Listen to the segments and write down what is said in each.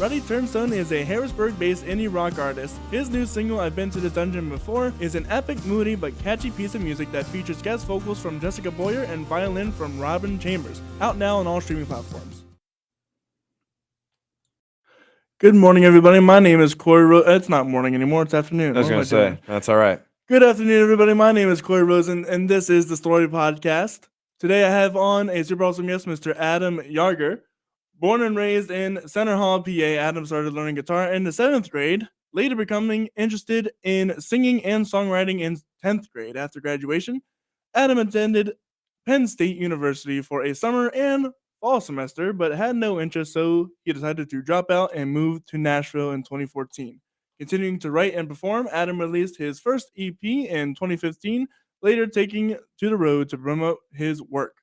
Freddie Turnstone is a Harrisburg-based indie rock artist. His new single, I've Been to This Dungeon Before, is an epic, moody, but catchy piece of music that features guest vocals from Jessica Boyer and violin from Robin Chambers. Out now on all streaming platforms. Good morning, everybody. My name is Corey It's not morning anymore. It's afternoon. I was going to say, that's all right. Good afternoon, everybody. My name is Corey Rosen, and this is the Story Podcast. Today I have on a super awesome guest, Mr. Adam Yarger. Born and raised in Center Hall, PA, Adam started learning guitar in the 7th grade, later becoming interested in singing and songwriting in 10th grade. After graduation, Adam attended Penn State University for a summer and fall semester, but had no interest, so he decided to drop out and move to Nashville in 2014. Continuing to write and perform, Adam released his first EP in 2015, later taking to the road to promote his work.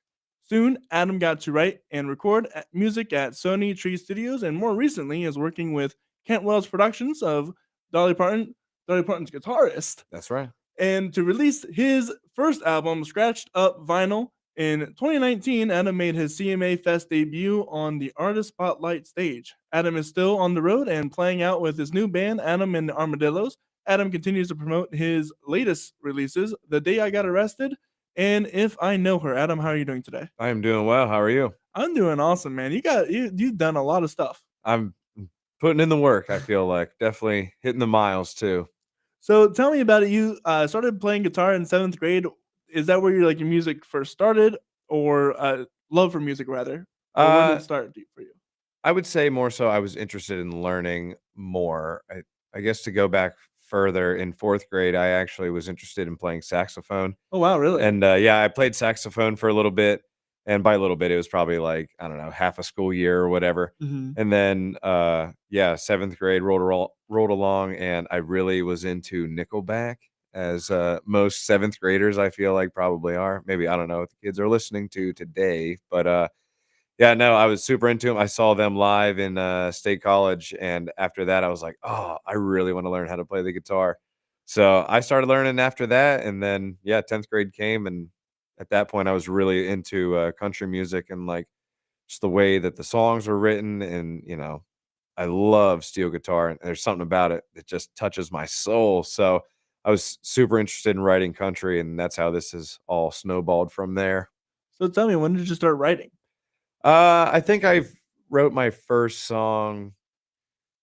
Soon, Adam got to write and record music at Sony Tree Studios, and more recently is working with Kent Wells Productions of Dolly Parton's guitarist. That's right. And to release his first album, Scratched Up Vinyl, in 2019, Adam made his CMA Fest debut on the Artist Spotlight stage. Adam is still on the road and playing out with his new band, Adam and the Armadillos. Adam continues to promote his latest releases, The Day I Got Arrested, and If I Know Her. Adam, how are you doing today? I am doing well. How are you? I'm doing awesome, man. You've done a lot of stuff. I'm putting in the work, I feel like. Definitely hitting the miles, too. So tell me about it. You started playing guitar in 7th grade. Is that where your music first started, or love for music, rather? Or when did it start for you? I would say more so I was interested in learning more. I guess to go back further, in 4th grade, I actually was interested in playing saxophone. Oh, wow, really? And I played saxophone for a little bit. And by a little bit, it was probably half a school year or whatever. Mm-hmm. And then, 7th grade rolled along, and I really was into Nickelback, as most 7th graders, I feel like, probably are. Maybe, I don't know what the kids are listening to today. But, I was super into them. I saw them live in State College, and after that, I was like, oh, I really want to learn how to play the guitar. So I started learning after that, and then, 10th grade came, and at that point, I was really into country music and, just the way that the songs were written, and, I love steel guitar, and there's something about it that just touches my soul. So I was super interested in writing country, and that's how this has all snowballed from there. So tell me, when did you start writing? I think I wrote my first song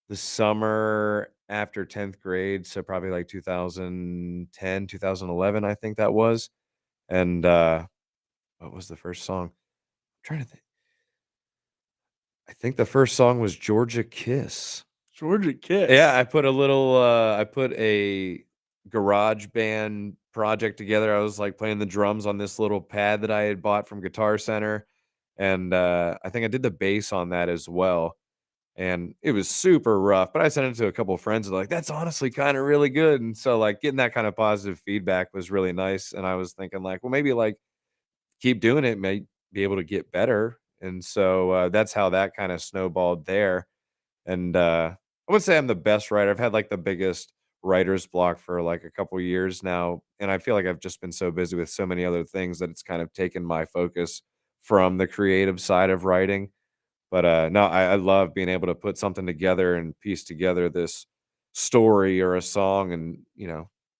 the summer after 10th grade, so probably 2010, 2011, I think that was. And what was the first song? I'm trying to think. I think the first song was Georgia Kiss. Georgia Kiss. Yeah, I put a garage band project together. I was playing the drums on this little pad that I had bought from Guitar Center. And I think I did the bass on that as well. And it was super rough, but I sent it to a couple of friends and like, that's honestly kind of really good. And so getting that kind of positive feedback was really nice. And I was thinking well, maybe keep doing it, may be able to get better. And so that's how that kind of snowballed there. And I would say I'm the best writer. I've had the biggest writer's block for a couple of years now. And I feel like I've just been so busy with so many other things that it's kind of taken my focus from the creative side of writing. But no, I love being able to put something together and piece together this story or a song, and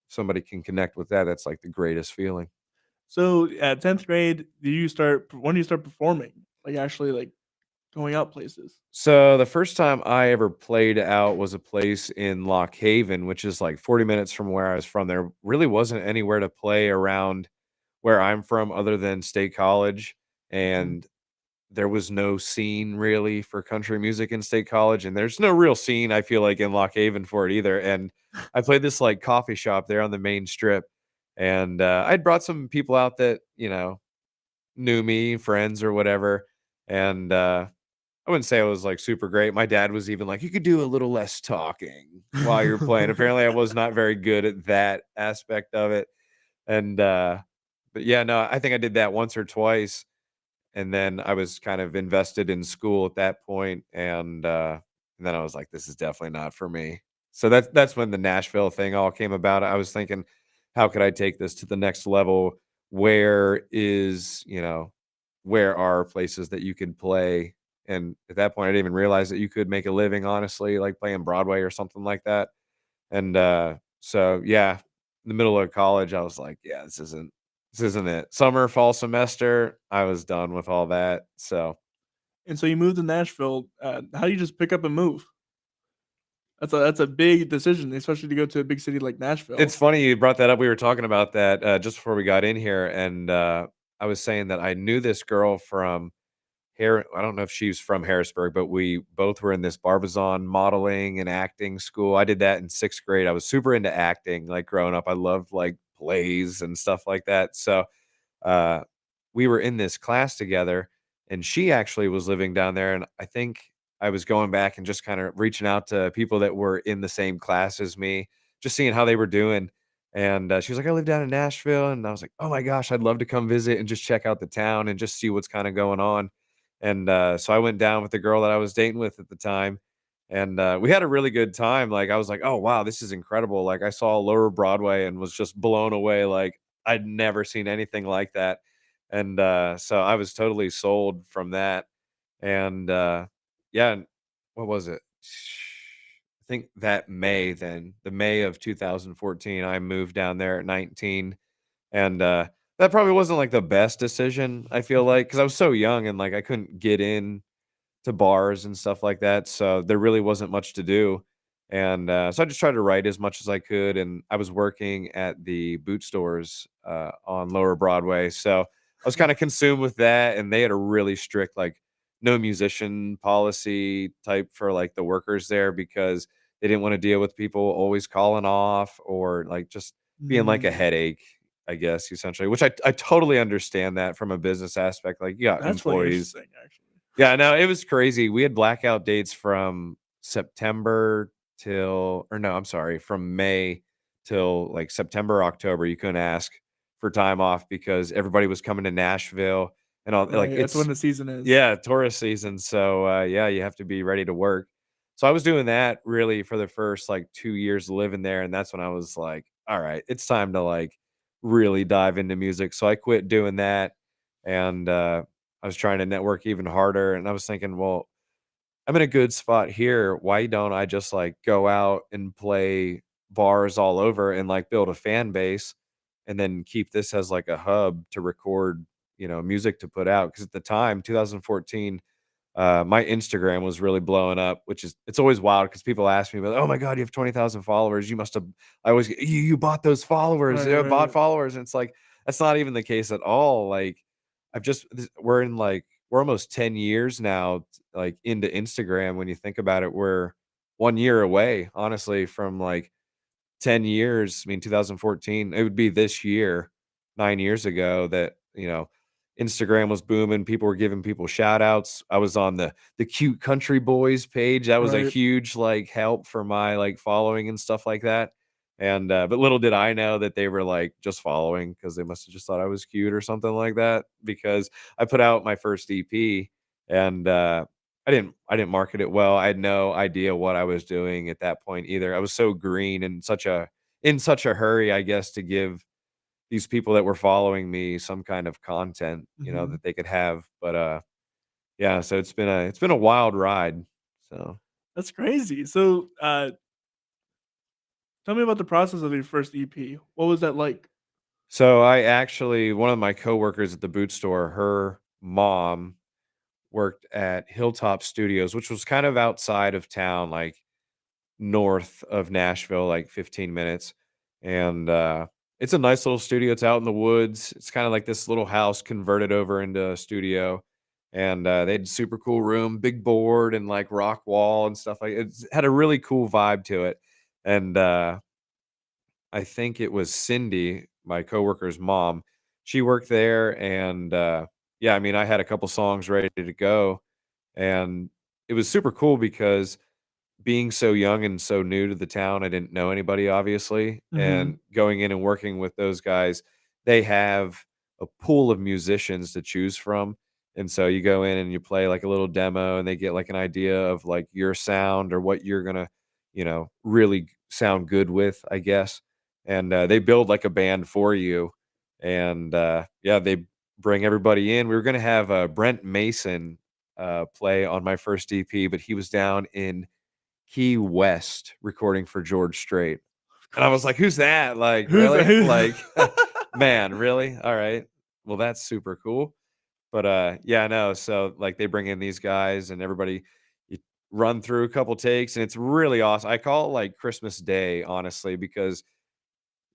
somebody can connect with that. That's the greatest feeling. So at 10th grade, when do you start performing? Actually going out places? So the first time I ever played out was a place in Lock Haven, which is 40 minutes from where I was from. There really wasn't anywhere to play around where I'm from other than State College. And there was no scene really for country music in State College, and there's no real scene, I feel in Lock Haven for it either. And I played this coffee shop there on the main strip, and I'd brought some people out that knew me, friends or whatever. And I wouldn't say I was super great. My dad was even you could do a little less talking while you're playing. Apparently I was not very good at that aspect of it. And but yeah, no, I think I did that once or twice. And then I was kind of invested in school at that point, and then I was like, "This is definitely not for me." So that's when the Nashville thing all came about. I was thinking, how could I take this to the next level? Where are places that you can play And at that point, I didn't even realize that you could make a living, honestly, like playing Broadway or something like that. And so yeah, in the middle of college, I was like, yeah, this isn't it. Summer, fall semester, I was done with all that. So And so you moved to Nashville. How do you just pick up and move? That's a big decision, especially to go to a big city like it's Nashville. funny you brought that up. We were talking about that just before we got in here, and I was saying that I knew this girl from I don't know if she's from Harrisburg, but we both were in this Barbizon modeling and acting school. I did that in 6th grade. I was super into acting, like, growing up. I loved, like, plays and stuff like that. So, uh, we were in this class together, and she actually was living down there, and I think I was going back and just kinda reaching out to people that were in the same class as me, just seeing how they were doing, and, she was like, "I live down in Nashville," and I was like, "Oh my gosh, I'd love to come visit and just check out the town and just see what's kinda going on." And, so I went down with the girl that I was dating with at the time, and, we had a really good time. Like, I was like, "Oh, wow, this is incredible." Like, I saw Lower Broadway and was just blown away, like, I'd never seen anything like that, and, so I was totally sold from that, and, yeah, and what was it? I think that May then, the May of 2014, I moved down there at 19, and, that probably wasn't, like, the best decision, I feel like, because I was so young and, like, I couldn't get in to bars and stuff like that, so there really wasn't much to do, and, so I just tried to write as much as I could, and I was working at the boot stores, on Lower Broadway, so I was kinda consumed with that, and they had a really strict, like, no musician policy type for, like, the workers there because they didn't wanna deal with people always calling off or, like, just being like a Mm, headache, I guess, essentially, which I totally understand that from a business aspect, like, you got that's really employees. interesting, actually. Yeah, no, it was crazy. We had blackout dates from September till or no, I'm sorry, from May till, like, September, October. You couldn't ask for time off because everybody was coming to Nashville and all like, Right, that's when it's the season is. yeah, tourist season, so, yeah, you have to be ready to work. So I was doing that really for the first, like, 2 years living there, and that's when I was like, "Alright, it's time to, like, really dive into music." So I quit doing that, and, I was trying to network even harder, and I was thinking, "Well, I'm in a good spot here. Why don't I just, like, go out and play bars all over and, like, build a fan base, and then keep this as, like, a hub to record, music to put out? Because at the time, 2014, my Instagram was really blowing up, which is it's always wild because people ask me about, "Oh my god, you have 20,000 followers. You must have." I always get, "You bought those followers, Right, bought right. followers," and it's like, that's not even the case at all. Like, we're almost 10 years now, like, into Instagram. When you think about it, we're 1 year away, honestly, from, like, 10 years. I mean, 2014, it would be this year, 9 years ago that, Instagram was booming, people were giving people shout outs. I was on the Cute Country Boys page. That was a Right. huge, like, help for my, like, following and stuff like that, and, but little did I know that they were, like, just following because they must have just thought I was cute or something like that, because I put out my first EP, and, I didn't market it well. I had no idea what I was doing at that point either. I was so green and in such a hurry, I guess, to give these people that were following me some kind of content, Mhm. that they could have. But yeah, so it's been a wild ride. So That's crazy. So, tell me about the process of your first EP. What was that like? so I actually one of my coworkers at the boot store, her mom worked at Hilltop Studios, which was kind of outside of town, like north of Nashville, like 15 minutes. And it's a nice little studio. It's out in the woods. It's kind of like this little house converted over into a studio. And they had super cool room, big board and like rock wall and stuff like it. It's had a really cool vibe to it. And I think it was Cindy, my coworker's mom. She worked there and yeah, I mean, I had a couple songs ready to go and it was super cool because being so young and so new to the town, I didn't know anybody, obviously, Mhm. and going in and working with those guys, they have a pool of musicians to choose from, and so you go in and you play, like, a little demo, and they get, like, an idea of, like, your sound or what you're gonna, really sound good with, I guess, and, they build, like, a band for you, and, yeah, they bring everybody in. We were gonna have, Brent Mason, play on my first EP, but he was down in Key West recording for George Strait. And I was like, "Who's that?" Like, Who's really? who? Like, man, really? All right. Well, that's super cool. But yeah, no. So like they bring in these guys and everybody you run through a couple takes and it's really awesome. I call it like Christmas Day, honestly, because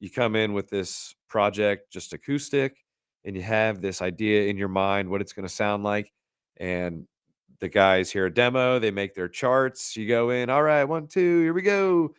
you come in with this project just acoustic and you have this idea in your mind what it's going to sound like and the guys hear a demo, they make their charts, you go in, all right, 1 2 here we go,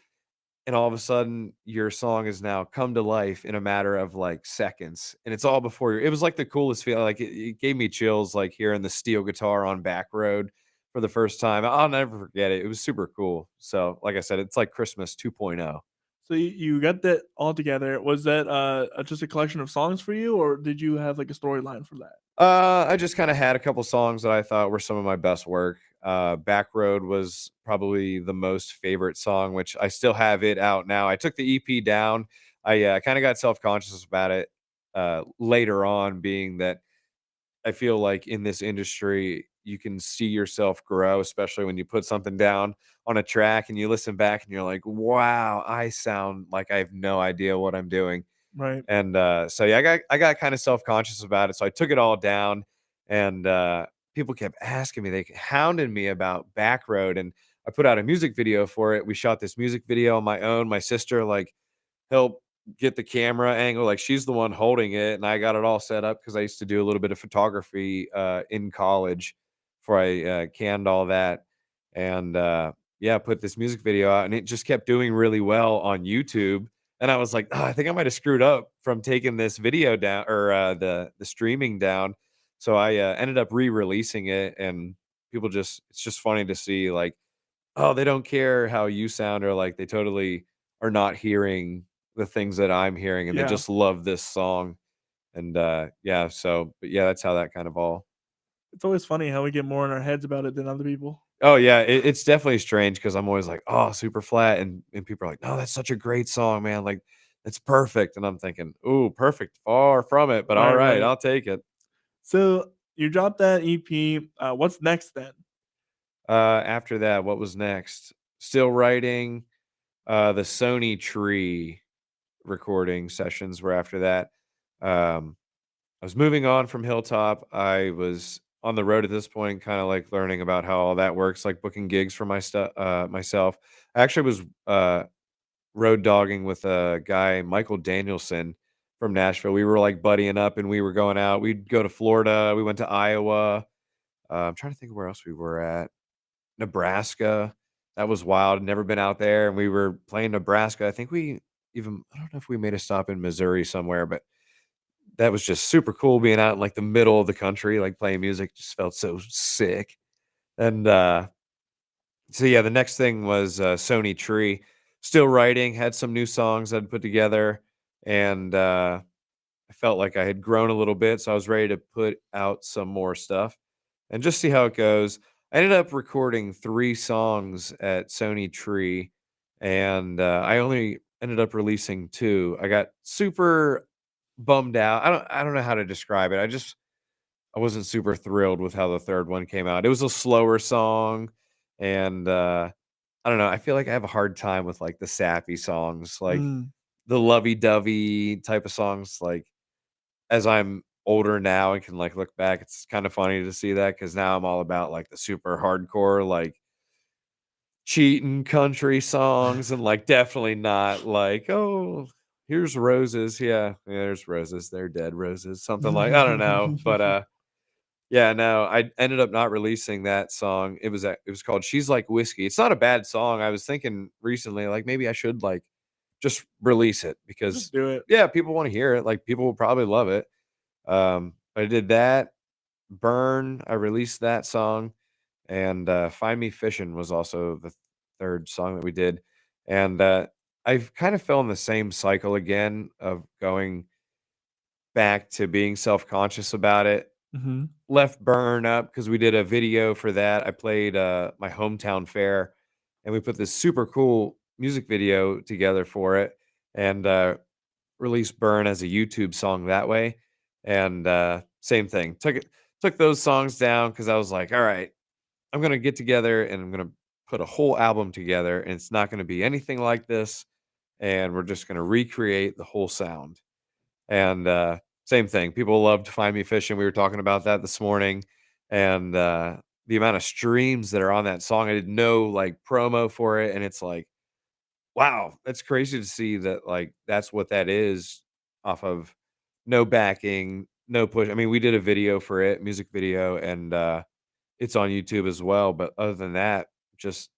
and all of a sudden your song has now come to life in a matter of like seconds and it's all before you. It was like the coolest feeling, like it gave me chills like hearing the steel guitar on Back Road for the first time. I'll never forget it. It was super cool. So like I said, it's like Christmas 2.0. So you got that all together. Was that just a collection of songs for you, or did you have like a storyline for that? I just kind of had a couple songs that I thought were some of my best work. Back Road was probably the most favorite song, which I still have it out now. I took the EP down. I kind of got self conscious about it later on, being that I feel like in this industry, you can see yourself grow, especially when you put something down on a track and you listen back and you're like, wow, I sound like I have no idea what I'm doing. Right. And, so, yeah, I got kinda self-conscious about it, so I took it all down, and, people kept asking me, they hounded me about Back Road, and I put out a music video for it. We shot this music video on my own. My sister, like, helped get the camera angle, like, she's the one holding it, and I got it all set up because I used to do a little bit of photography, in college before I, canned all that, and, yeah, put this music video out, and it just kept doing really well on YouTube, and I was like, "Oh, I think I might have screwed up from taking this video down or, the streaming down." So I, ended up re-releasing it, and people just it's just funny to see, like, oh, they don't care how you sound or, like, they totally are not hearing the things that I'm hearing, and they Yeah. just love this song, and, yeah, so but, yeah, that's how that kind of all. It's always funny how we get more in our heads about it than other people. Oh, yeah, it's definitely strange because 'cause I'm always like, "Oh, super flat," and people are like, "No, that's such a great song, man, like, it's perfect," and I'm thinking, "Ooh, perfect, far from it, but Right, alright, right. I'll take it." So you dropped that EP. What's next then? After that, what was next? Still writing, the Sony Tree recording sessions were after that. Um, I was moving on from Hilltop. I was on the road at this point, kinda, like, learning about how all that works, like, booking gigs for myself. I actually was, road dogging with a guy, Michael Danielson from Nashville. We were like buddying up and we were going out. We'd go to Florida. We went to Iowa. I'm trying to think of where else we were at. Nebraska. That was wild. Never been out there. And we were playing Nebraska. I think I don't know if we made a stop in Missouri somewhere, but that was just super cool being out in like the middle of the country, like playing music. Just felt so sick. And so yeah, the next thing was Sony Tree. Still writing, had some new songs I'd put together, and I felt like I had grown a little bit, so I was ready to put out some more stuff and just see how it goes. I ended up recording 3 songs at Sony Tree, and I only ended up releasing 2. I got super bummed out. I don't know how to describe it. I wasn't super thrilled with how the 3rd one came out. It was a slower song, and I don't know. I feel like I have a hard time with like the sappy songs, like Mm, the lovey-dovey type of songs. Like as I'm older now and can like look back, it's kind of funny to see that because now I'm all about like the super hardcore, like cheating country songs, and like definitely not like, oh, here's roses. Yeah, there's roses. They're dead roses. Something like I don't know, but yeah, no, I ended up not releasing that song. It was called "She's Like Whiskey." It's not a bad song. I was thinking recently, like, maybe I should, like, just release it just because, do it. yeah, people wanna hear it, like, people will probably love it. I did that. "Burn," I released that song, and, "Find Me Fishin'" was also the 3rd song that we did, and, I've kind of fell in the same cycle again of going back to being self-conscious about it. Hmm. Left Burn up because we did a video for that. I played, my hometown fair, and we put this super cool music video together for it, and, released Burn as a YouTube song that way, and, same thing. Took those songs down because I was like, "Alright, I'm gonna get together and I'm gonna put a whole album together, and it's not gonna be anything like this, and we're just gonna recreate the whole sound. And same thing. People love to find me fishing. We were talking about that this morning, and the amount of streams that are on that song. I did no like promo for it, and it's like, wow, that's crazy to see that. Like that's what that is off of no backing, no push. I mean, we did a video for it, music video, and it's on YouTube as well. But other than that, just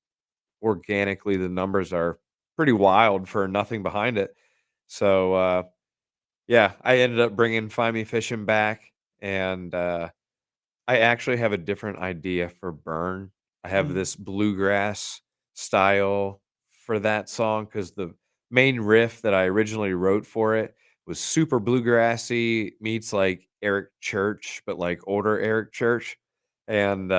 organically, the numbers are pretty wild for nothing behind it. So yeah, I ended up bringing Find Me Fishing back, and I actually have a different idea for Burn. I have Mm. this bluegrass style for that song because the main riff that I originally wrote for it was super bluegrassy, meets like Eric Church, but like older Eric Church. And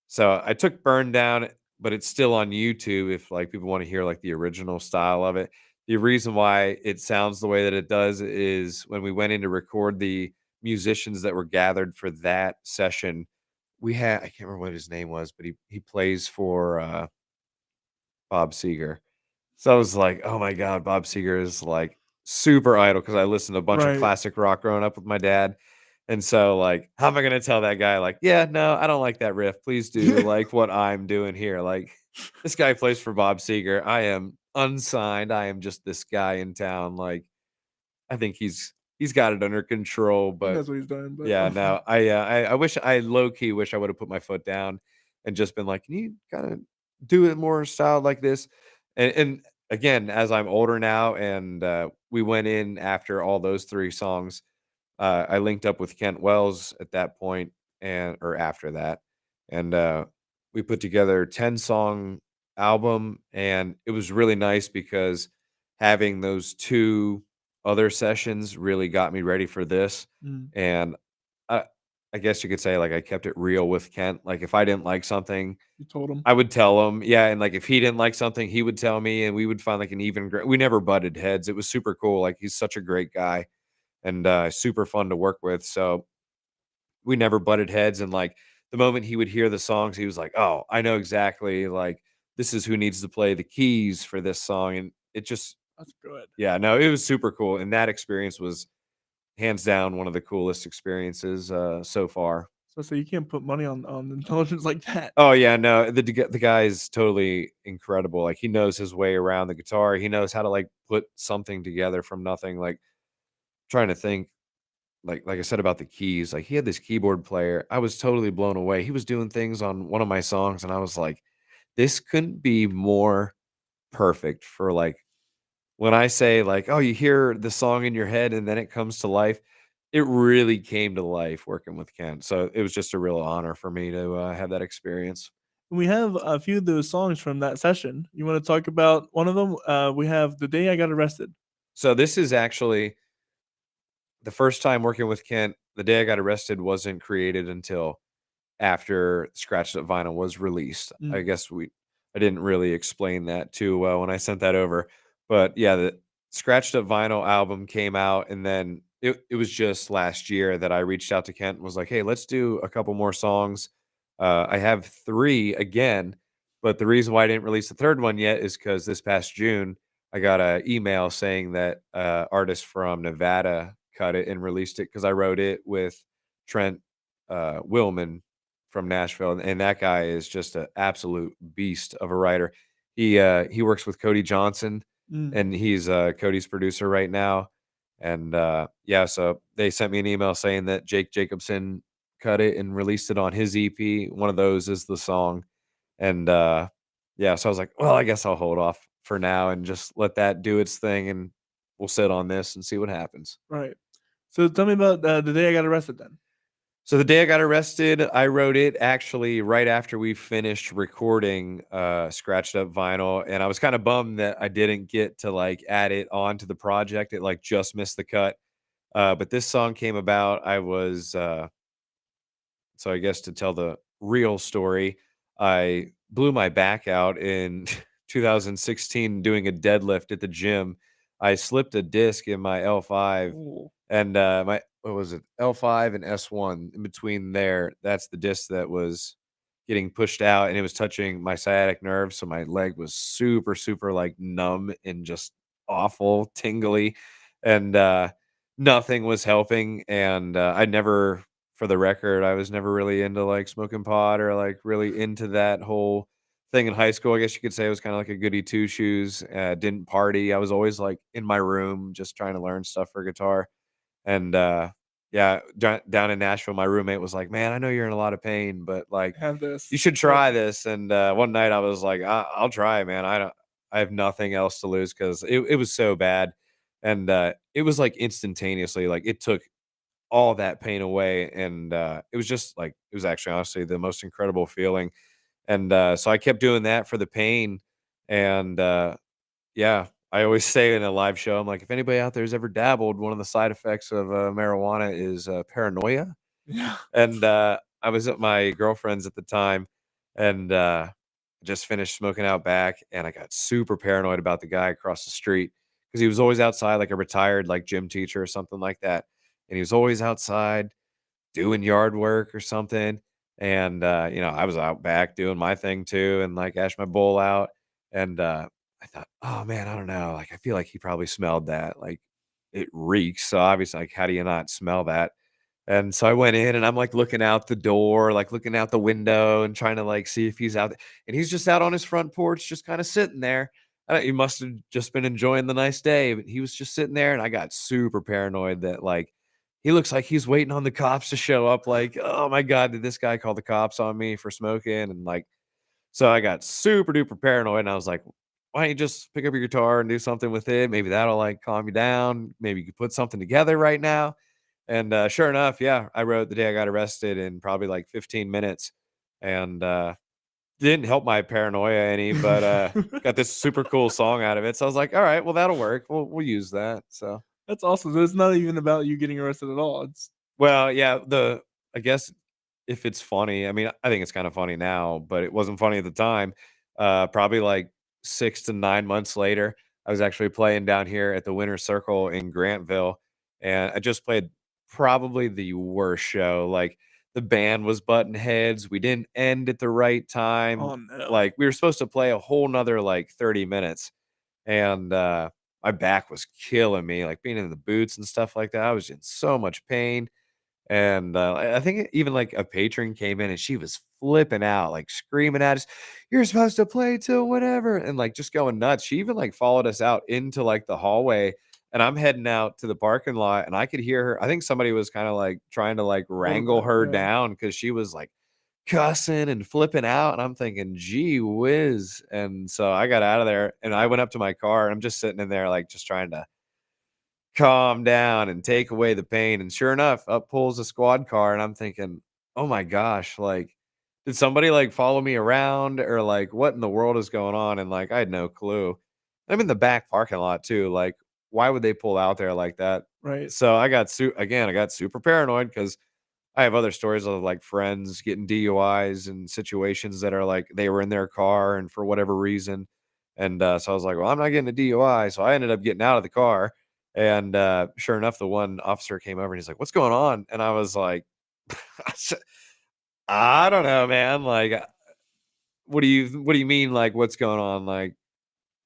so I took Burn down, but it's still on YouTube if like people want to hear like the original style of it. The reason why it sounds the way that it does is when we went in to record the musicians that were gathered for that session, we had I can't remember what his name was, but he plays for Bob Seger. So I was like, "Oh my god, Bob Seger is like super idol," because I listened to a bunch of Right. classic rock growing up with my dad. And so like, how am I gonna tell that guy like, "Yeah, no, I don't like that riff. Please do like what I'm doing here." Like this guy plays for Bob Seger. I am unsigned. I am just this guy in town. Like I think he's got it under control, He but knows what he's doing, but yeah, no, I wish I low key wish I would have put my foot down and just been like, "Can you kind of do it more style like this?" And again, as I'm older now, and we went in after all those three songs. I linked up with Kent Wells at that point, and or after that, and we put together 10-song album, and it was really nice because having those two other sessions really got me ready for this. mm, And I I guess you could say, like, I kept it real with Kent. Like, if I didn't like something, you told him. I would tell him. Yeah, and, like, if he didn't like something, he would tell me, and we would find, like, an even we never butted heads. It was super cool. Like, he's such a great guy and, super fun to work with. So, we never butted heads, and, like, the moment he would hear the songs, he was like, "Oh, I know exactly, like, this is who needs to play the keys for this song," and it just That's good. yeah, no, it was super cool, and that experience was hands down one of the coolest experiences, so far. So you can't put money on intelligence like that. Oh, yeah, no, the guy is totally incredible, like, he knows his way around the guitar, he knows how to, like, put something together from nothing, like, trying to think, like I said about the keys, like, he had this keyboard player, I was totally blown away, he was doing things on one of my songs, and I was like, "This couldn't be more perfect for, like" when I say, like, "Oh, you hear the song in your head and then it comes to life," it really came to life working with Ken, so it was just a real honor for me to, have that experience. We have a few of those songs from that session. You wanna talk about one of them? We have "The Day I Got Arrested." So this is actually the first time working with Kent. The Day I Got Arrested wasn't created until after Scratched Up Vinyl was released. I Mm, guess I didn't really explain that too well when I sent that over. But yeah, the Scratched Up Vinyl album came out, and then it was just last year that I reached out to Kent and was like, "Hey, let's do a couple more songs." I have 3 again, but the reason why I didn't release the 3rd one yet is because this past June, I got a email saying that, artist from Nevada cut it and released it because I wrote it with Trent, Willman from Nashville, and that guy is just an absolute beast of a writer. He works with Cody Johnson, mm, and he's, Cody's producer right now, and, yeah, so they sent me an email saying that Jake Jacobson cut it and released it on his EP. One of those is the song, and, yeah, so I was like, "Well, I guess I'll hold off for now and just let that do its thing, and we'll sit on this and see what happens." right. So tell me about, "The Day I Got Arrested" then. So the day I got arrested, I wrote it actually right after we finished recording Scratched Up Vinyl, and I was kind of bummed that I didn't get to like add it onto the project. It like just missed the cut. But this song came about. I was so I guess to tell the real story, I blew my back out in 2016 doing a deadlift at the gym. I slipped a disc in my L5, Ooh. and my what was it? L5 and S1 in between there. That's the disc that was getting pushed out, and it was touching my sciatic nerve, so my leg was super, super, like, numb and just awful, tingly, and, nothing was helping, and, I never for the record, I was never really into, like, smoking pot or, like, really into that whole thing in high school. I guess you could say I was kinda like a goody two-shoes, didn't party. I was always, like, in my room just trying to learn stuff for guitar, and, yeah, down in Nashville, my roommate was like, "Man, I know you're in a lot of pain, but, like, Have this. you should Yep. try this," and, one night I was like, I'll try, man. I have nothing else to lose 'cause it was so bad, and, it was, like, instantaneously, like, it took all that pain away, and, it was just, like it was actually honestly the most incredible feeling, and, so I kept doing that for the pain, and, yeah, I always say in a live show, I'm like, "If anybody out there has ever dabbled, one of the side effects of, marijuana is, paranoia." Yeah. And, I was at my girlfriend's at the time, and, just finished smoking out back, and I got super paranoid about the guy across the street because he was always outside, like a retired, like, gym teacher or something like that, and he was always outside doing yard work or something, and, I was out back doing my thing too and, like, ash my bowl out, and, I thought, "Oh, man, I don't know, like, I feel like he probably smelled that, like, it reeks, so obviously, like, how do you not smell that?" And so I went in and I'm, like, looking out the door, like, looking out the window and trying to, like, see if he's out there, and he's just out on his front porch just kinda sitting there. He must have just been enjoying the nice day, but he was just sitting there, and I got super paranoid that, like, he looks like he's waiting on the cops to show up, like, "Oh my god, did this guy call the cops on me for smoking?" And, like so I got super duper paranoid, and I was like, "Why don't you just pick up your guitar and do something with it? Maybe that'll, like, calm you down. Maybe you could put something together right now." And, sure enough, yeah, I wrote the day I got arrested in probably, like, 15 minutes, and, didn't help my paranoia any, but, got this super cool song out of it, so I was like, "Alright, well, that'll work. We'll use that," so That's awesome. So it's not even about you getting arrested at all. It's well, yeah, I guess if it's funny, I mean, I think it's kinda funny now, but it wasn't funny at the time. Probably, like, 6 to 9 months later, I was actually playing down here at the Winter Circle in Grantville, and I just played probably the worst show. Like, the band was butting heads, we didn't end at the right time, oh no. like, we were supposed to play a whole 'nother, like, 30 minutes, and, my back was killing me, like, being in the boots and stuff like that, I was in so much pain, and, I think even, like, a patron came in and she was flipping out, like, screaming at us, "You're supposed to play till whatever," and, like, just going nuts. She even, like, followed us out into, like, the hallway, and I'm heading out to the parking lot, and I could hear her I think somebody was kinda, like, trying to, like, Hold it wrangle back. her Yeah. down because she was, like, cussing and flipping out, and I'm thinking, "Gee whiz," and so I got out of there, and I went up to my car, and I'm just sitting in there, like, just trying to calm down and take away the pain, and sure enough, up pulls a squad car, and I'm thinking, "Oh my gosh, like, did somebody, like, follow me around or, like, what in the world is going on?" And, like, I had no clue. I'm in the back parking lot too, like, why would they pull out there like that? Right. So I got I got super paranoid because I have other stories of, like, friends getting DUIs and situations that are, like, they were in their car and for whatever reason, and, so I was like, "Well, I'm not getting a DUI," so I ended up getting out of the car, and, sure enough, the one officer came over and he's like, "What's going on?" And I was like, "I don't know, man, like, what do you mean, like, what's going on? Like,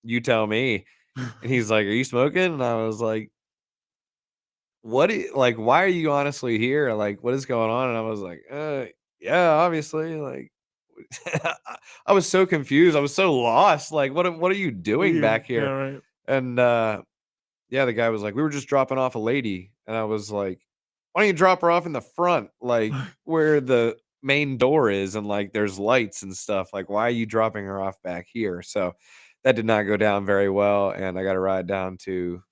you tell me." And he's like, "Are you smoking?" And I was like, like, why are you honestly here? Like, what is going on?" And I was like, yeah, obviously." Like, I was so confused. I was so lost. Like, what are you doing Weird. back Yeah, here? right. And, yeah, the guy was like, "We were just dropping off a lady." And I was like, "Why don't you drop her off in the front, like, where the main door is and, like, there's lights and stuff? Like, why are you dropping her off back here?" So, that did not go down very well, and I got a ride down to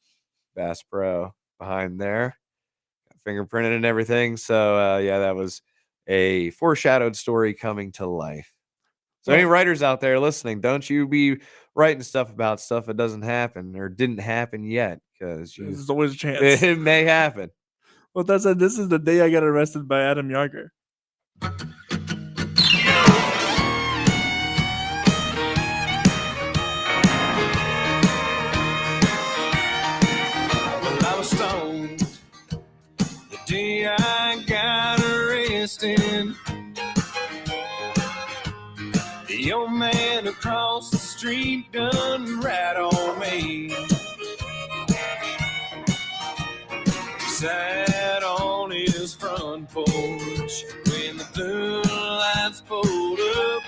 Bass Pro behind there, fingerprinted and everything. So, yeah, that was a foreshadowed story coming to life. So, any Well, writers out there listening, don't you be writing stuff about stuff that doesn't happen or didn't happen yet, because there's always a chance. it may happen. Well, that said, this is the day I got arrested by Adam Yarger. Well, I was stoned the day I got arrested. Your man across the street done rat on me. Sat on his front porch when the blue lights pulled up.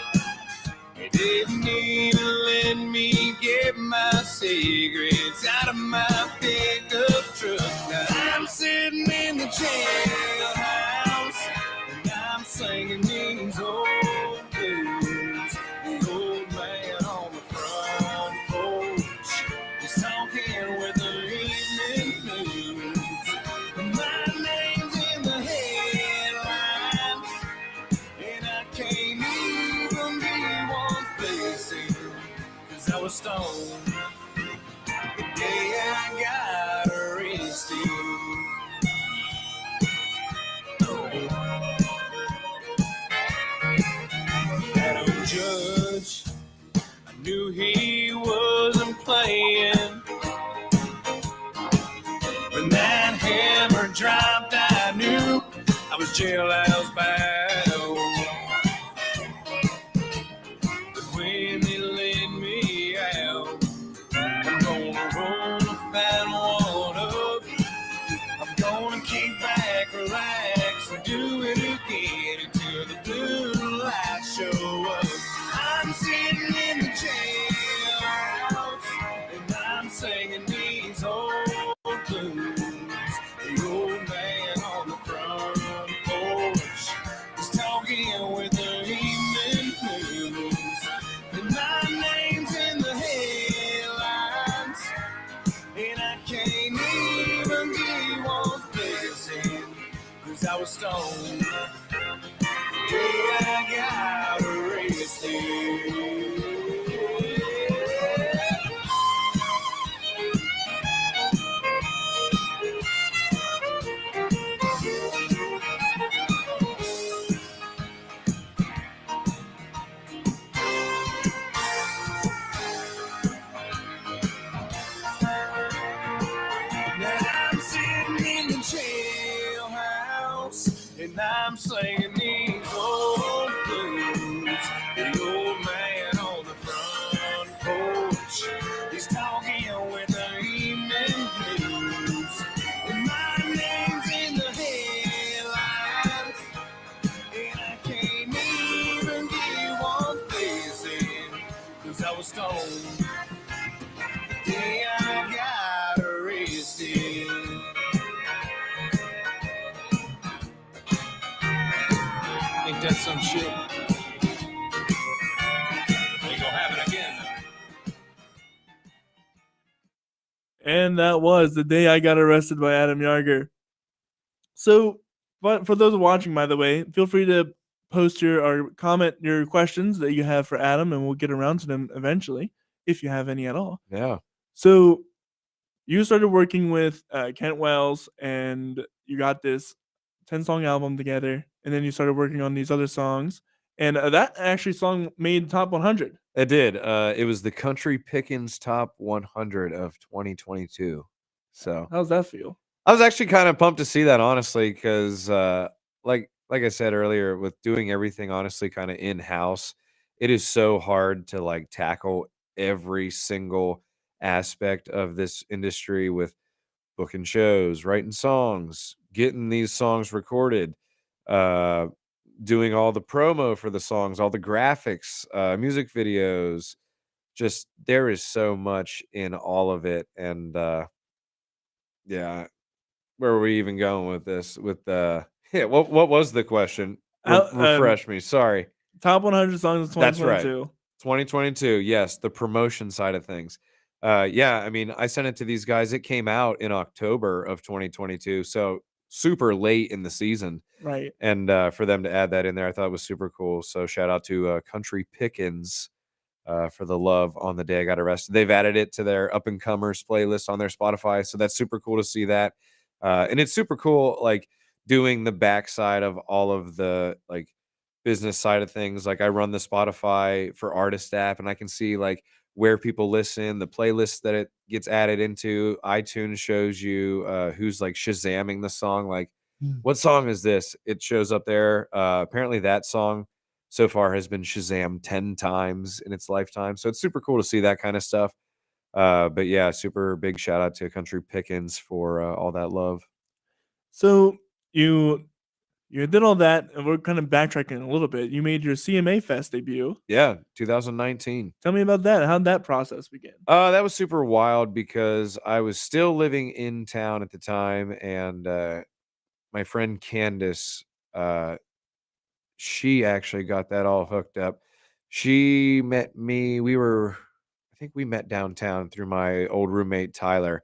He didn't even let me get my cigarettes out of my pickup truck. Now I'm sitting in the jailhouse and I'm singing these old blues. The old man on the front porch is talking with the evening news. My name's in the headlines and I can't even be one facing, 'cause I was stoned the day I got arrested. That old judge, I knew he wasn't playing. When that hammer dropped, I knew I was jailhouse bound. But when they let me out, I'm gonna roll a fat one up. I'm gonna kick back, relax, and do it again until the blue lights show up. I'm sitting in the jailhouse and I'm singing these old blues. The old man on the front porch is talking with the evening news. And my name's in the headlines and I can't even be one blessing, 'cause I was stoned the day I got arrested. Now I'm sitting in the jailhouse and I'm singing these old blues. The old man on the front porch, he's talking with the evening news. And my name's in the headlines and I can't even be one facing, 'cause I was stoned the day I got arrested. Ain't that some shit? We gonna have it again. And that was The Day I Got Arrested by Adam Yarger. So, but for those watching, by the way, feel free to post or comment your questions that you have for Adam, and we'll get around to them eventually, if you have any at all. Yeah. So, you started working with Kent Wells, and you got this 10-song album together, and then you started working on these other songs, and that actually song made top 100. It did. It was the Country Pickens Top 100 of 2022. So How's that feel? I was actually kind of pumped to see that, honestly, because like I said earlier, with doing everything honestly kind of in house, it is so hard to like tackle every single aspect of this industry with booking shows, writing songs, getting these songs recorded, uh, doing all the promo for the songs, all the graphics, music videos. Just there is so much in all of it, and yeah, where were we even going with this? With yeah, what was the question? Refresh me. Sorry. Top 100 songs of That's right. 2022. 2022. Yes, the promotion side of things. Yeah, I mean, I sent it to these guys. It came out in October of 2022, so super late in the season. Right. And for them to add that in there, I thought it was super cool. So shout out to Country Pickens for the love on the day I got arrested. They've added it to their up and comers playlist on their Spotify, so that's super cool to see that. And it's super cool, like doing the backside of all of the like business side of things. Like I run the Spotify for artist app, and I can see like where people listen, the playlists that it gets added into. iTunes shows you who's like Shazamming the song, like what song is this? It shows up there. Apparently that song so far has been Shazam 10 times in its lifetime. So it's super cool to see that kind of stuff. But yeah, super big shout out to Country Pickens for all that love. So you did all that, and we're kind of backtracking a little bit. You made your CMA Fest debut. Yeah, 2019. Tell me about that. How'd that process begin? That was super wild because I was still living in town at the time, and my friend Candace, uh, she actually got that all hooked up. She met me. I think we met downtown through my old roommate Tyler,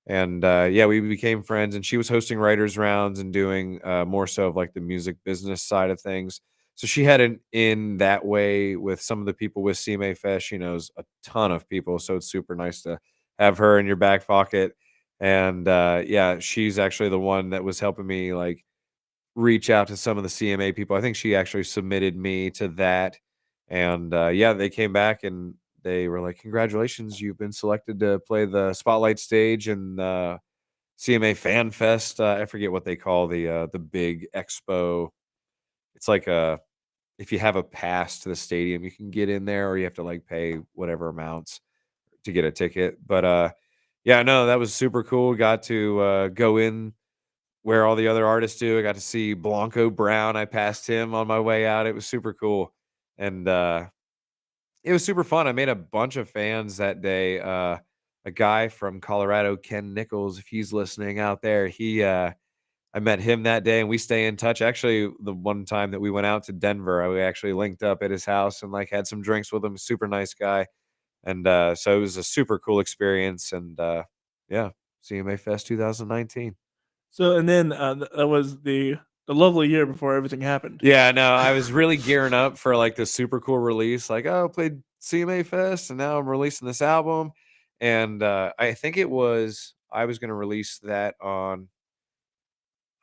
and yeah, we became friends. And she was hosting writers rounds and doing more so of like the music business side of things. So she had an in that way with some of the people with CMA Fest. She knows a ton of people, so it's super nice to have her in your back pocket. And yeah, she's actually the one that was helping me like reach out to some of the CMA people. I think she actually submitted me to that. And yeah, they came back and they were like, "Congratulations, you've been selected to play the spotlight stage and CMA Fan Fest." I forget what they call the big expo. It's like a if you have a pass to the stadium, you can get in there, or you have to like pay whatever amounts to get a ticket. But yeah, no, that was super cool. Got to go in where all the other artists do. I got to see Blanco Brown. I passed him on my way out. It was super cool. And it was super fun. I made a bunch of fans that day. A guy from Colorado, Ken Nichols, if he's listening out there, I met him that day and we stay in touch. Actually, the one time that we went out to Denver, we actually linked up at his house and like had some drinks with him. Super nice guy. And so it was a super cool experience. And yeah, CMA Fest 2019. So, and then that was the lovely year before everything happened. Yeah, no, I was really gearing up for like this super cool release. Like, oh, I played CMA Fest and now I'm releasing this album. And I think I was going to release that on,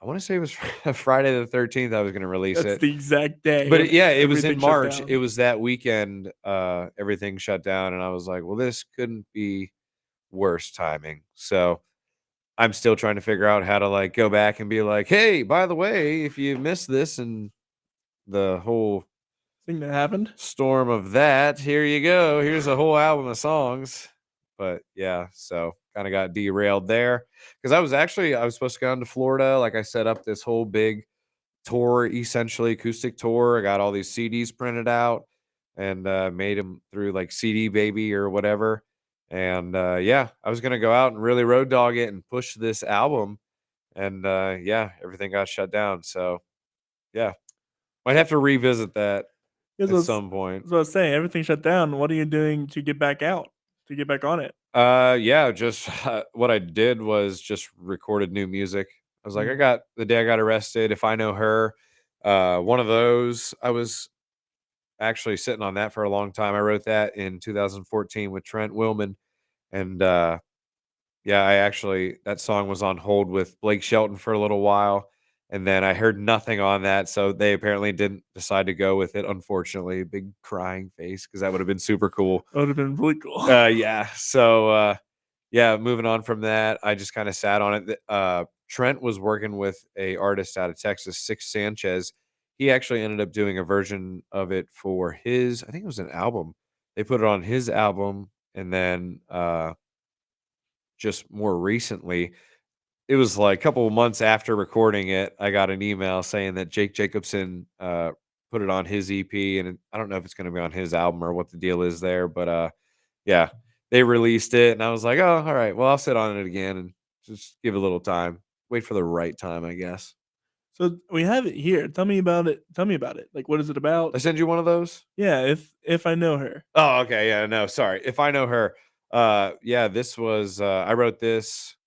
I want to say it was Friday the 13th. I was going to release That's it. the exact day. But yeah, it was in everything shut March. down. It was that weekend. Everything shut down. And I was like, well, this couldn't be worse timing. So I'm still trying to figure out how to like go back and be like, hey, by the way, if you missed this and the whole thing that happened. storm of that, here you go. Here's a whole album of songs. But yeah, so kind of got derailed there because I was supposed to go down to Florida. Like I set up this whole big tour, essentially acoustic tour. I got all these CDs printed out and made them through like CD Baby or whatever. And yeah, I was gonna go out and really road dog it and push this album. And yeah, everything got shut down. So yeah, might have to revisit that at some point. So I was saying, everything shut down. What are you doing to get back out? To get back on it? Yeah, just what I did was just recorded new music. I was like, I got the day I got arrested. If I know her, one of those. I was actually sitting on that for a long time. I wrote that in 2014 with Trent Willman, and yeah, that song was on hold with Blake Shelton for a little while, and then I heard nothing on that, so they apparently didn't decide to go with it. Unfortunately, big crying face because that would have been super cool. That would have been really cool. Yeah. So yeah, moving on from that, I just kind of sat on it. Trent was working with a artist out of Texas, Six Sanchez. He actually ended up doing a version of it for his, I think it was an album. They put it on his album, and then just more recently, it was like a couple of months after recording it, I got an email saying that Jake Jacobson put it on his EP, and I don't know if it's going to be on his album or what the deal is there, but yeah, they released it, and I was like, oh, all right, well, I'll sit on it again and just give it a little time, wait for the right time, I guess. So we have it here. Tell me about it. Tell me about it. Like, what is it about? I send you one of those? Yeah, if I know her. Oh, okay, yeah, no, sorry. If I know her, yeah, this was I wrote this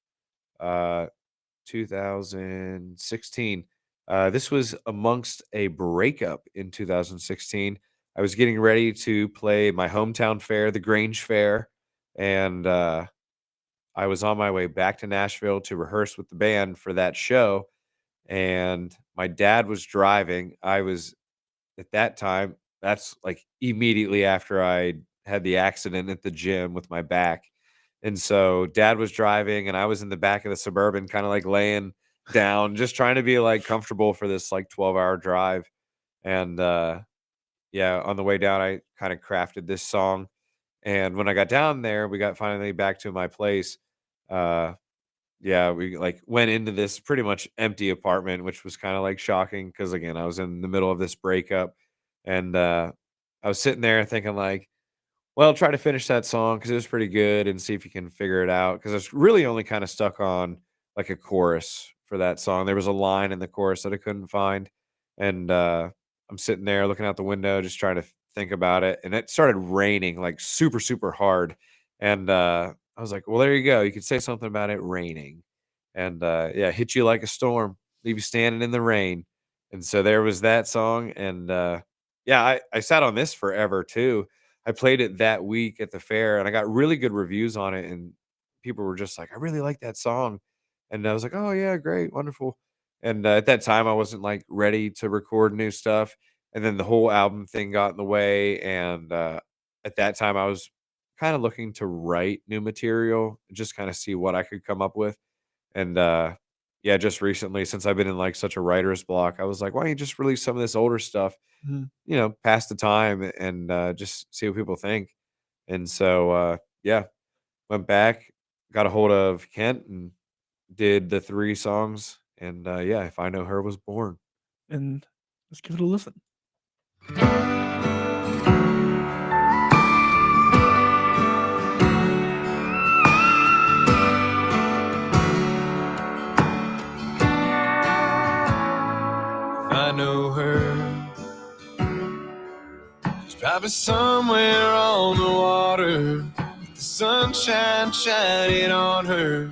2016. This was amongst a breakup in 2016. I was getting ready to play my hometown fair, the Grange Fair, and I was on my way back to Nashville to rehearse with the band for that show. And my dad was driving. I was at that time, that's like immediately after I had the accident at the gym with my back. And so dad was driving and I was in the back of the Suburban, kind of like laying down, just trying to be like comfortable for this like 12-hour drive. And yeah, on the way down, I kind of crafted this song. And when I got down there, we got finally back to my place. Uh, yeah, we like went into this pretty much empty apartment, which was kind of like shocking because again, I was in the middle of this breakup, and I was sitting there thinking like, well, try to finish that song because it was pretty good and see if you can figure it out. Because I was really only kind of stuck on like a chorus for that song. There was a line in the chorus that I couldn't find. And I'm sitting there looking out the window, just trying to think about it. And it started raining like super, super hard. And I was like, well, there you go. You could say something about it raining. And yeah, hit you like a storm, leave you standing in the rain. And so there was that song. And yeah, I sat on this forever too. I played it that week at the fair and I got really good reviews on it. And people were just like, I really like that song. And I was like, oh, yeah, great, wonderful. And at that time, I wasn't like ready to record new stuff. And then the whole album thing got in the way. And at that time, I was kind of looking to write new material, just kind of see what I could come up with. And yeah, just recently, since I've been in like such a writer's block, I was like, why don't you just release some of this older stuff? Mhm. Pass the time and just see what people think. And so, yeah, went back, got a hold of Kent, and did the 3 songs. And yeah, If I Know Her was born. And let's give it a listen. I know her. She's probably somewhere on the water, with the sunshine shining on her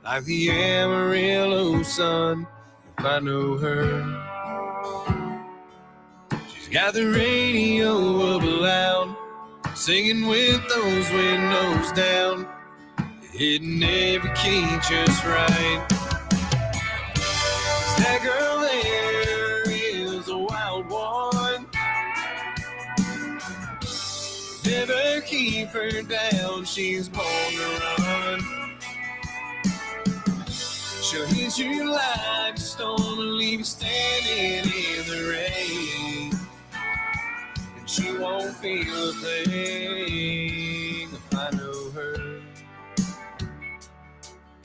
like the Amarillo sun. If I know her, she's got the radio up loud, singing with those windows down, hitting every key just right. 'Cause that girl there is a wild one. Never keep her down, she's born to run. She'll hit you like a storm and leave you standing in the rain. And she won't feel a thing if I know her.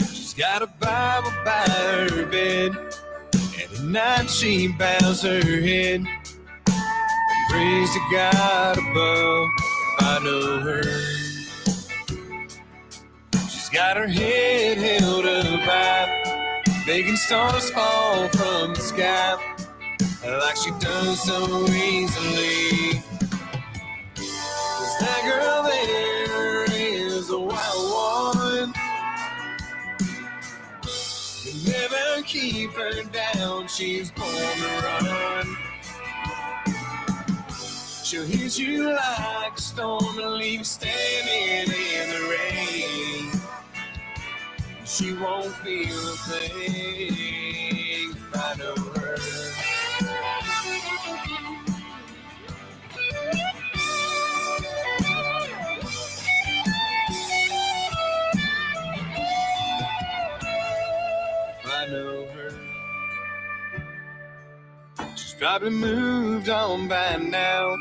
She's got a Bible by her bed, and at night she bows her head and prays to God above. If I know her, she's got her head held up high, making stars fall from the sky like she does so easily. 'Cause that girl there is a wild one. You never keep her down, she's born to run. She'll hit you like a storm and leave you standing in the rain. She won't feel a thing if I know her. If I know her, she's probably moved on by now.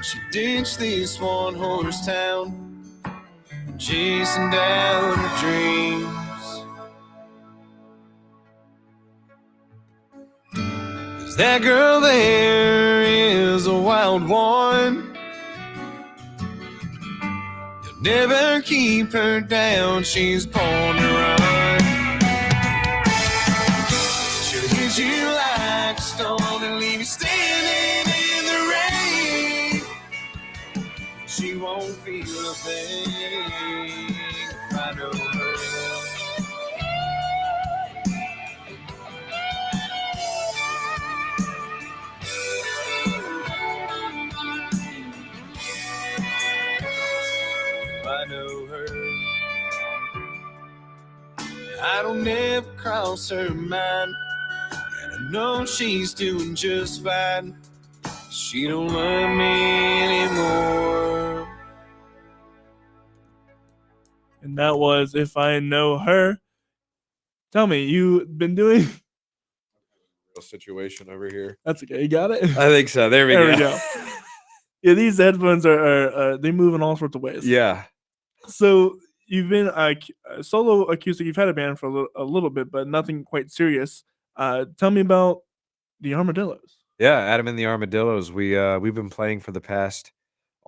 She ditched this one-horse town, chasing down her dreams. 'Cause that girl there is a wild one. You'll never keep her down, she's born to run. She'll hit you like a storm and leave you standing in the rain. She won't feel a thing if I know her. If I know her, I don't ever cross her mind, and I know she's doing just fine. She don't love me anymore. And that was If I Know Her. Tell me, you been doing... Real situation over here. That's okay, you got it? I think so. There we There go. we go. Yeah, these headphones are they move in all sorts of ways. Yeah. So you've been solo acoustic. You've had a band for a little bit, but nothing quite serious. Tell me about the Armadillos. Yeah, Adam and the Armadillos. We've been playing for the past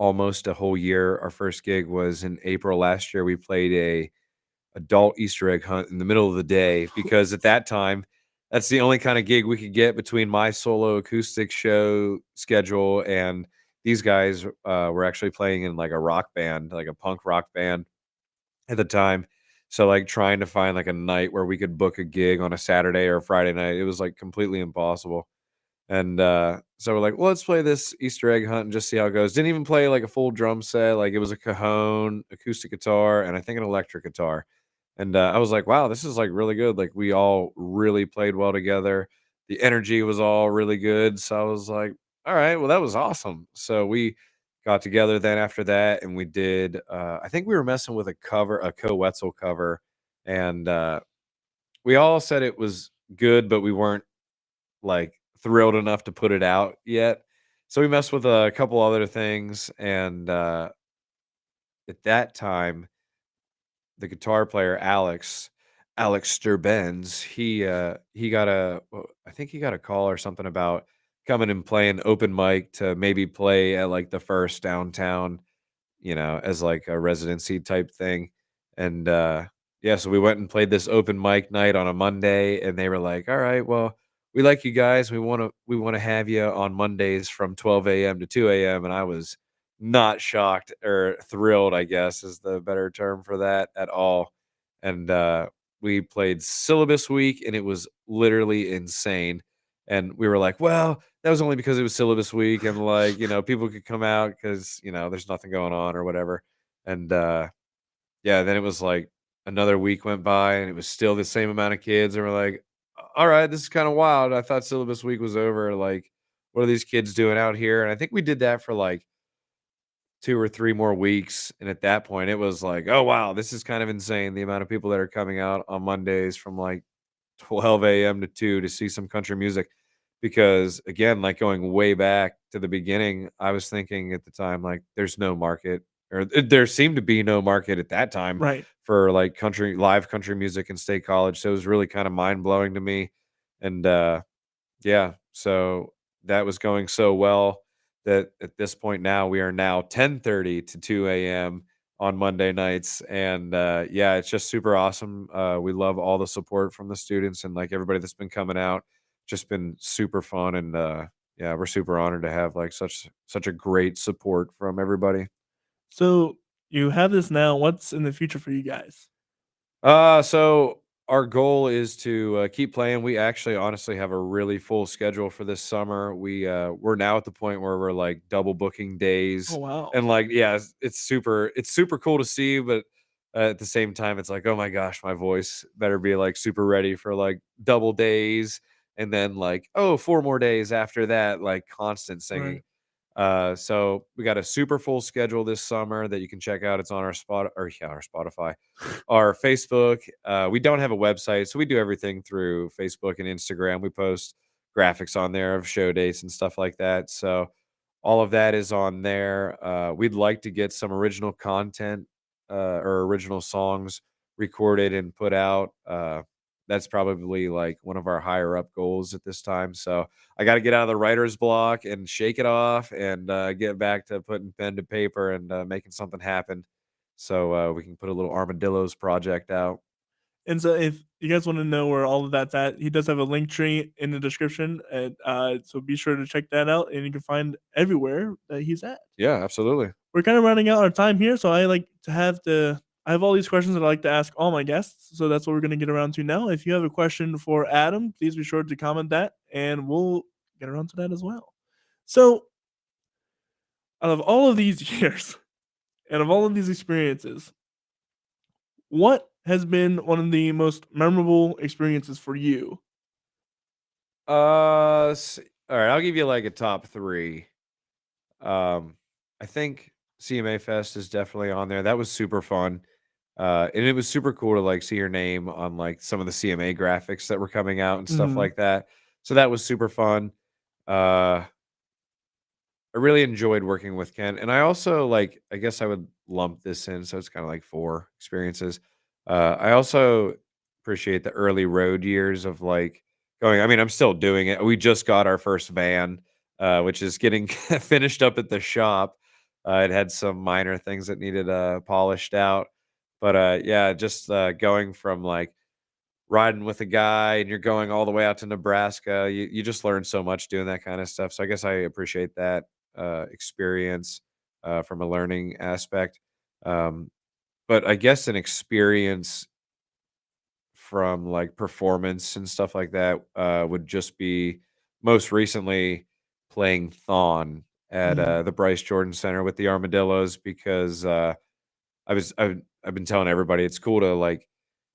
almost a whole year. Our first gig was in April last year. We played a adult Easter egg hunt in the middle of the day because at that time, that's the only kind of gig we could get between my solo acoustic show schedule and these guys were actually playing in like a rock band, like a punk rock band at the time. So like trying to find like a night where we could book a gig on a Saturday or a Friday night, it was like completely impossible. And so we're like, well, let's play this Easter egg hunt and just see how it goes. Didn't even play like a full drum set. Like it was a cajon, acoustic guitar, and I think an electric guitar. And I was like, wow, this is like really good. Like we all really played well together. The energy was all really good. So I was like, all right, well, that was awesome. So we got together then after that and we did, I think we were messing with a cover, a Co Wetzel cover. And we all said it was good, but we weren't like thrilled enough to put it out yet. So we messed with a couple other things, and at that time, the guitar player Alex Sturbens, he got I think he got a call or something about coming and playing open mic to maybe play at like the first downtown, as like a residency type thing. And yeah, so we went and played this open mic night on a Monday and they were like, "All right, well, we like you guys. We want to have you on Mondays from 12 a.m. to 2 a.m." And I was not shocked or thrilled, I guess is the better term for that at all. And we played syllabus week and it was literally insane. And we were like, well, that was only because it was syllabus week and like, people could come out because, there's nothing going on or whatever. And yeah, then it was like another week went by and it was still the same amount of kids. And we're like, all right, this is kind of wild. I thought syllabus week was over. Like, what are these kids doing out here? And I think we did that for like 2 or 3 more weeks. And at that point, it was like, oh, wow, this is kind of insane. The amount of people that are coming out on Mondays from like 12 a.m. to 2 to see some country music. Because again, like going way back to the beginning, I was thinking at the time, like, there's no market, or there seemed to be no market at that time Right. for like live country music in State College. So it was really kind of mind blowing to me. And yeah, so that was going so well that at this point now we are now 10:30 to 2 a.m. on Monday nights, and yeah, it's just super awesome. We love all the support from the students and like everybody that's been coming out. Just been super fun, and yeah, we're super honored to have like such a great support from everybody. So you have this now. What's in the future for you guys? So our goal is to keep playing. We actually honestly have a really full schedule for this summer. We're now at the point where we're like double booking Oh days wow. and like yeah, it's super cool to see, but at the same time it's like, oh my gosh, my voice better be like super ready for like double days and then like, oh, 4 more days after that, like constant singing. Right. So we got a super full schedule this summer that you can check out. It's on our our Spotify, our Facebook. We don't have a website, so we do everything through Facebook and Instagram. We post graphics on there of show dates and stuff like that. So all of that is on there. We'd like to get some original content or original songs recorded and put out. That's probably like one of our higher up goals at this time. So I got to get out of the writer's block and shake it off and get back to putting pen to paper and making something happen so we can put a little Armadillos project out. And so if you guys want to know where all of that's at, he does have a link tree in the description. And so be sure to check that out. And you can find everywhere that he's at. Yeah, absolutely. We're kind of running out our time here. So I have all these questions that I like to ask all my guests. So that's what we're going to get around to now. If you have a question for Adam, please be sure to comment that and we'll get around to that as well. So out of all of these years and of all of these experiences, what has been one of the most memorable experiences for you? All right, I'll give you like a top three. I think CMA Fest is definitely on there. That was super fun. And it was super cool to like see your name on like some of the CMA graphics that were coming out and stuff Mhm. like that. So that was super fun. Uh, I really enjoyed working with Ken, and I also like. I guess I would lump this in, so it's kind of like four experiences. I also appreciate the early road years of like going. I mean, I'm still doing it. We just got our first van, which is getting finished up at the shop. It had some minor things that needed polished out, but yeah, just going from like riding with a guy and you're going all the way out to Nebraska. You just learn so much doing that kind of stuff. So I guess I appreciate that experience from a learning aspect. Um, but I guess an experience from like performance and stuff like that would just be most recently playing Thon at Mm. the Bryce Jordan Center with the Armadillos because I've been telling everybody it's cool to like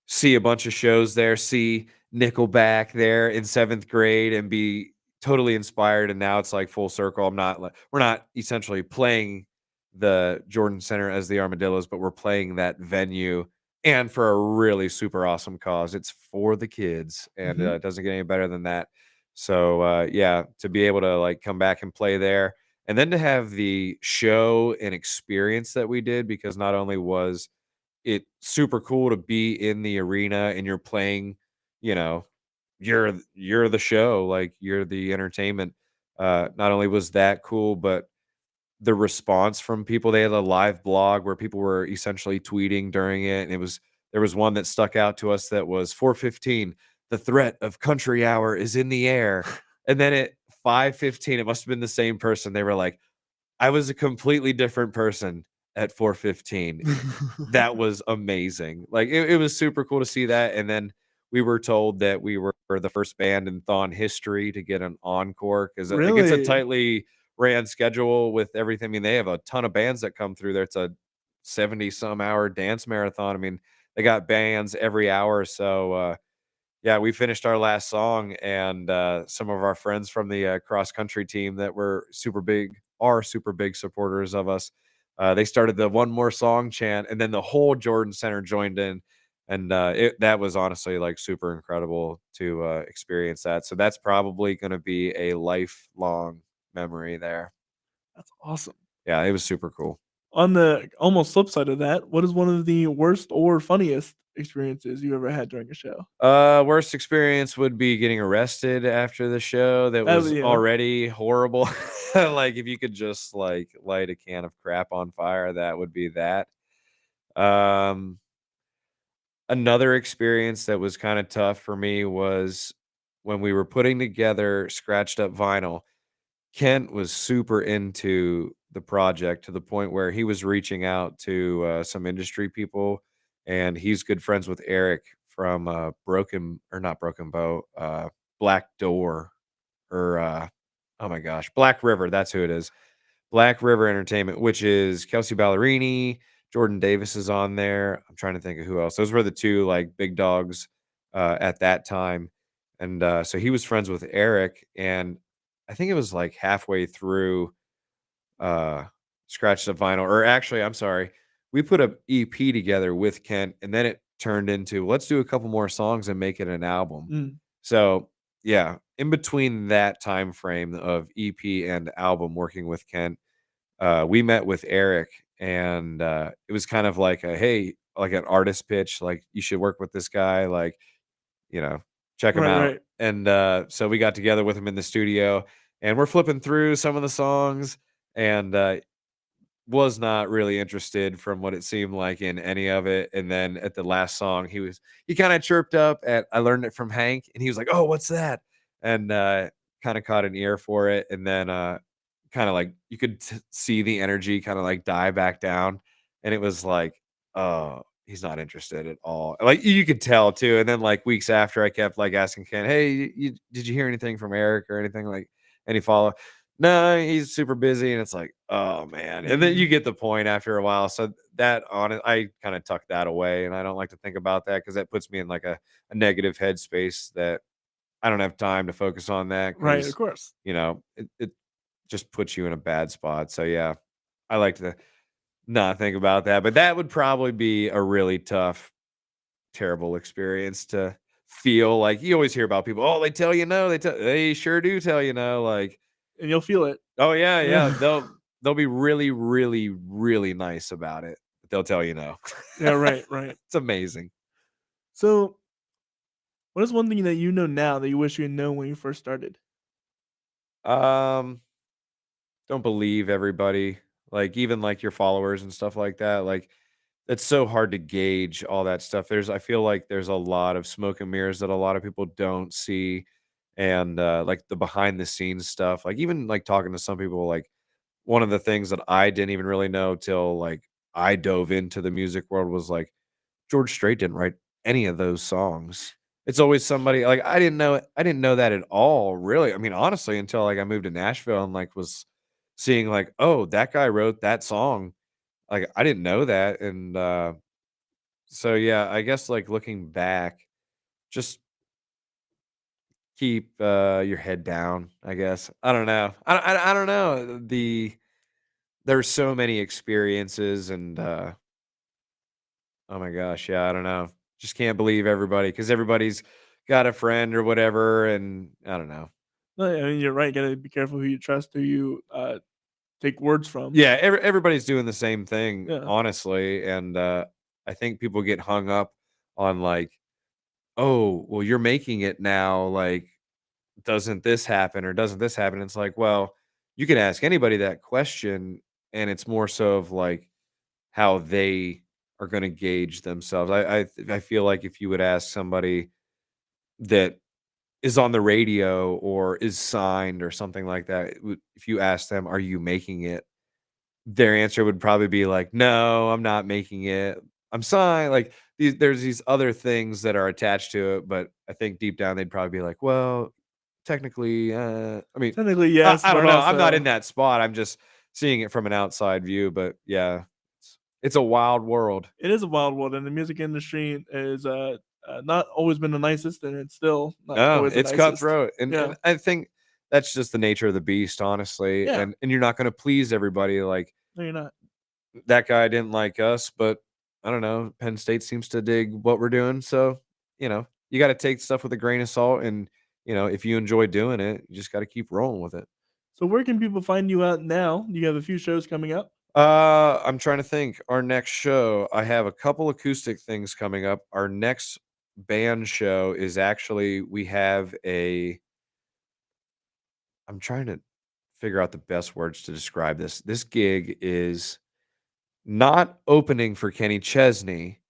see a bunch of shows there, see Nickelback there in 7th grade and be totally inspired, and now it's like full circle. I'm not like we're not essentially playing the Jordan Center as the Armadillos, but we're playing that venue and for a really super awesome cause. It's for the kids, and Mhm. it doesn't get any better than that. So, yeah, to be able to, like, come back and play there, and then to have the show and experience that we did because not only was it super cool to be in the arena and you're playing, you know, you're the show, like you're the entertainment. Not only was that cool, but the response from people. They had a live blog where people were essentially tweeting during it, and there was one that stuck out to us that was 4:15. The threat of country hour is in the air, and then at 5:15, it must have been the same person. They were like, "I was a completely different person at 4:15." That was amazing. Like, it was super cool to see that, and then we were told that we were the first band in Thon history to get an encore 'cause, like, it's a Really? tightly ran schedule with everything. I mean, they have a ton of bands that come through there. It's a 70-some hour dance marathon. I mean, they got bands every hour, so, yeah, we finished our last song, and, some of our friends from the, cross country team that were super big are super big supporters of us. They started the "One More Song" chant, and then the whole Jordan Center joined in, and, that was honestly, like, super incredible to, experience that. So that's probably gonna be a lifelong memory there. That's awesome. Yeah, it was super cool. On the almost flip side of that, what is one of the worst or funniest experiences you ever had during a show? Worst experience would be getting arrested after the show. That Oh, was yeah. already horrible. Like, if you could just, like, light a can of crap on fire, that would be that. Um, Another experience that was kinda tough for me was when we were putting together scratched up vinyl. Kent was super into the project to the point where he was reaching out to, some industry people, and he's good friends with Eric from, Broken or not Broken Bow, Black Door or, oh my gosh, Black River, that's who it is. Black River Entertainment, which is Kelsey Ballerini, Jordan Davis is on there. I'm trying to think of who else. Those were the 2, like, big dogs, at that time, and, so he was friends with Eric, and I think it was, like, halfway through, uh, Scratch the Vinyl or actually, I'm sorry, we put a EP together with Kent, and then it turned into, "Let's do a couple more songs and make it an album." Mm. So, yeah, in between that time frame of EP and album working with Kent, we met with Eric, and it was kind of like a hey, like an artist pitch, like you should work with this guy, like you know, check him Right, out. right. And so we got together with him in the studio, and we're flipping through some of the songs, and was not really interested from what it seemed like in any of it. And then at the last song, he kind of chirped up at "I learned it from Hank," and he was like, "Oh, what's that?" And kind of caught an ear for it, and then kind of like you could see the energy kind of like die back down, and it was like, oh, he's not interested at all. Like you could tell too. And then like weeks after, I kept like asking Ken, "Hey, did you hear anything from Eric or anything like any follow?" No, he's super busy, and it's like, "Oh, man," and then you Mm. get the point after a while, so that on it I kinda tuck that away, and I don't like to think about that because that puts me in, like, a negative headspace that I don't have time to focus on that Right, of because course. it just puts you in a bad spot, so, yeah, I like to not think about that, but that would probably be a really tough, terrible experience to feel like you always hear about people, "Oh, they tell you no, they sure do tell you no," like and you'll feel it. Oh yeah. They'll be really, really, really nice about it. But they'll tell you no. Yeah, right. It's amazing. So, what is one thing that you know now that you wish you had known when you first started? Don't believe everybody. Like even like your followers and stuff like that. Like it's so hard to gauge all that stuff. I feel like there's a lot of smoke and mirrors that a lot of people don't see, and like the behind the scenes stuff. Like even like talking to some people, like one of the things that I didn't even really know till like I dove into the music world was like George Strait didn't write any of those songs. It's always somebody like I didn't know that at all, really. I mean, honestly, until like I moved to Nashville and like was seeing like, oh, that guy wrote that song. Like I didn't know that. And so yeah, I guess like looking back, just keep your head down, I guess. I don't know. I don't know. There's so many experiences and oh my gosh, yeah, I don't know. Just can't believe everybody because everybody's got a friend or whatever, and I don't know. No, I mean, you're right. You gotta be careful who you trust, who you take words from. Yeah, everybody's doing the same thing, Yeah. honestly, and I think people get hung up on like, oh, well, you're making it now. Like, doesn't this happen or doesn't this happen? It's like, well, you can ask anybody that question, and it's more so of like how they are going to gauge themselves. I feel like if you would ask somebody that is on the radio or is signed or something like that, if you ask them, "Are you making it?" Their answer would probably be like, "No, I'm not making it. I'm signed." Like there's these other things that are attached to it, but I think deep down they'd probably be like, "Well, technically, I mean, Technically, yes, I don't but know. I'm not in also that spot. I'm just seeing it from an outside view." But yeah, it's a wild world. it is a wild world, and the music industry is not always been the nicest, and it's still not No, always the it's nicest. cutthroat, Yeah, and I think that's just the nature of the beast, honestly. yeah. And you're not going to please everybody. Like No, you're not. that guy didn't like us, but I don't know. Penn State seems to dig what we're doing, so you got to take stuff with a grain of salt. And if you enjoy doing it, you just got to keep rolling with it. So, where can people find you out now? You have a few shows coming up. I'm trying to think. Our next show, I have a couple acoustic things coming up. Our next band show is actually we have a. I'm trying to figure out the best words to describe this. This gig is not opening for Kenny Chesney,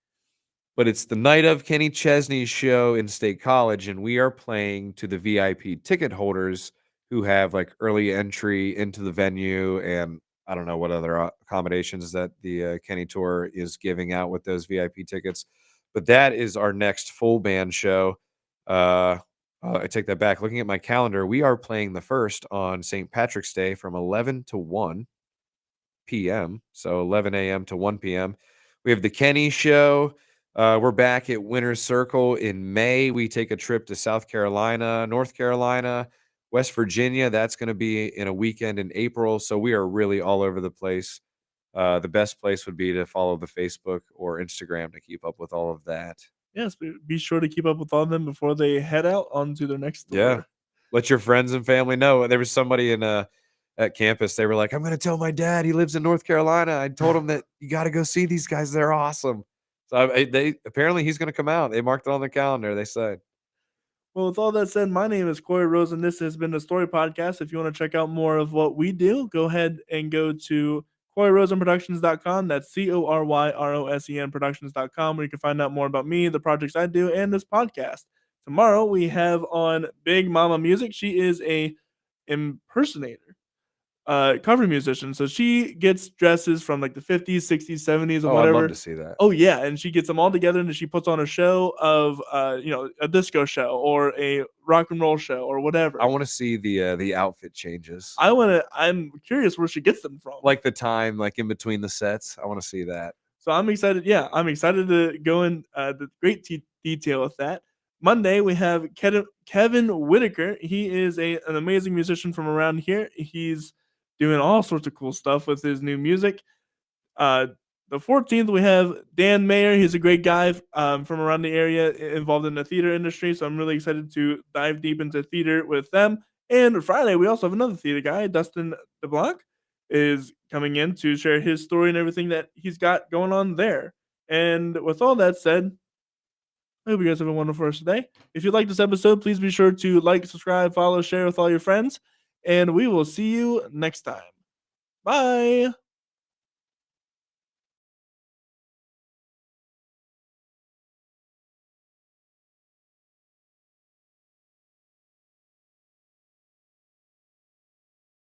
but it's the night of Kenny Chesney's show in State College, and we are playing to the VIP ticket holders who have like early entry into the venue, and I don't know what other accommodations that the Kenny Tour is giving out with those VIP tickets, but that is our next full band show. Uh, I take that back. Looking at my calendar, we are playing the first on St. Patrick's Day from 11 to 1 p.m. So 11 a.m. to 1 p.m. We have the Kenny show. We're back at Winter's Circle in May. We take a trip to South Carolina, North Carolina, West Virginia. That's going to be in a weekend in April. So we are really all over the place. The best place would be to follow the Facebook or Instagram to keep up with all of that. Yes, be sure to keep up with all of them before they head out onto their next tour. Yeah. Let your friends and family know. There was somebody at campus. They were like, "I'm going to tell my dad. He lives in North Carolina. I told him that you got to go see these guys. They're awesome." So they apparently he's going to come out. They marked it on the calendar. They said. Well, with all that said, my name is Corey Rose, and this has been the Story Podcast. If you want to check out more of what we do, go ahead and go to CoreyRosenProductions.com. That's CORYROSEN Productions.com, where you can find out more about me, the projects I do, and this podcast. Tomorrow we have on Big Mama Music. She is a impersonator, cover musician. So she gets dresses from like the 50s, 60s, 70s, or Oh, whatever. I'd love to see that. Oh yeah, and she gets them all together, and she puts on a show of a disco show or a rock and roll show or whatever. I want to see the outfit changes. I'm curious where she gets them from. Like the time, like in between the sets. I want to see that. So I'm excited. Yeah, I'm excited to go in the great detail with that. Monday we have Kevin Whitaker. He is an amazing musician from around here. He's doing all sorts of cool stuff with his new music. The 14th, we have Dan Mayer. He's a great guy from around the area involved in the theater industry. So I'm really excited to dive deep into theater with them. And Friday, we also have another theater guy, Dustin DeBlanc, is coming in to share his story and everything that he's got going on there. And with all that said, I hope you guys have a wonderful rest of the day. If you like this episode, please be sure to like, subscribe, follow, share with all your friends, and we will see you next time. Bye.